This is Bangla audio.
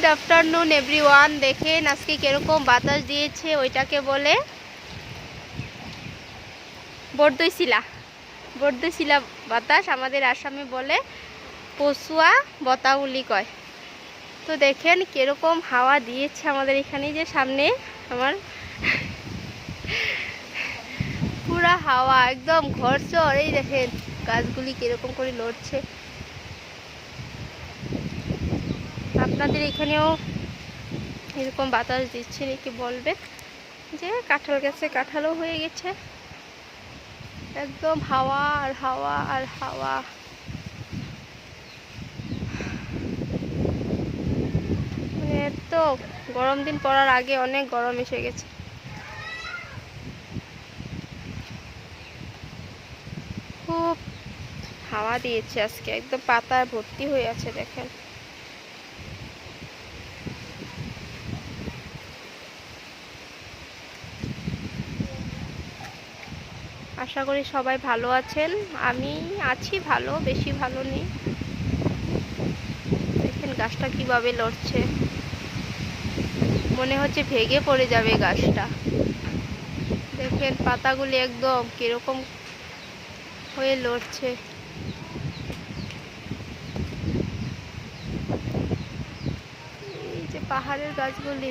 Good afternoon everyone. দেখেন আজকে কিরকম বাতাস দিয়েছে, ওইটাকে বলে বর্দইশিলা। বর্দইশিলা বাতাস আমাদের আসামে বলে পশুয়া বতাবলি কয়। তো দেখেন কিরকম হাওয়া দিয়েছে আমাদের এখানে, যে সামনে আমার পুরা হাওয়া একদম ঘরচর। এই দেখেন গাছগুলি কিরকম করে লড়ছে। আপনাদের এখানেও এরকম বাতাস দিচ্ছে নাকি বলবে। যে কাঁঠাল গাছে কাঁঠালও হয়ে গেছে, একদম হাওয়া আর হাওয়া আর হাওয়া। মানে এত গরম দিন পড়ার আগে অনেক গরম এসে গেছে। খুব হাওয়া দিয়েছে আজকে, একদম পাতা ভর্তি হয়ে আছে দেখেন। আশা করি সবাই ভালো আছেন। আমি আছি ভালো, বেশি ভালো নেই। দেখেন গাছটা কিভাবে লড়ছে, মনে হচ্ছে ভেঙে পড়ে যাবে গাছটা। দেখেন পাতাগুলি একদম কিরকম হয়ে লড়ছে। এই যে পাহাড়ের গাছগুলি।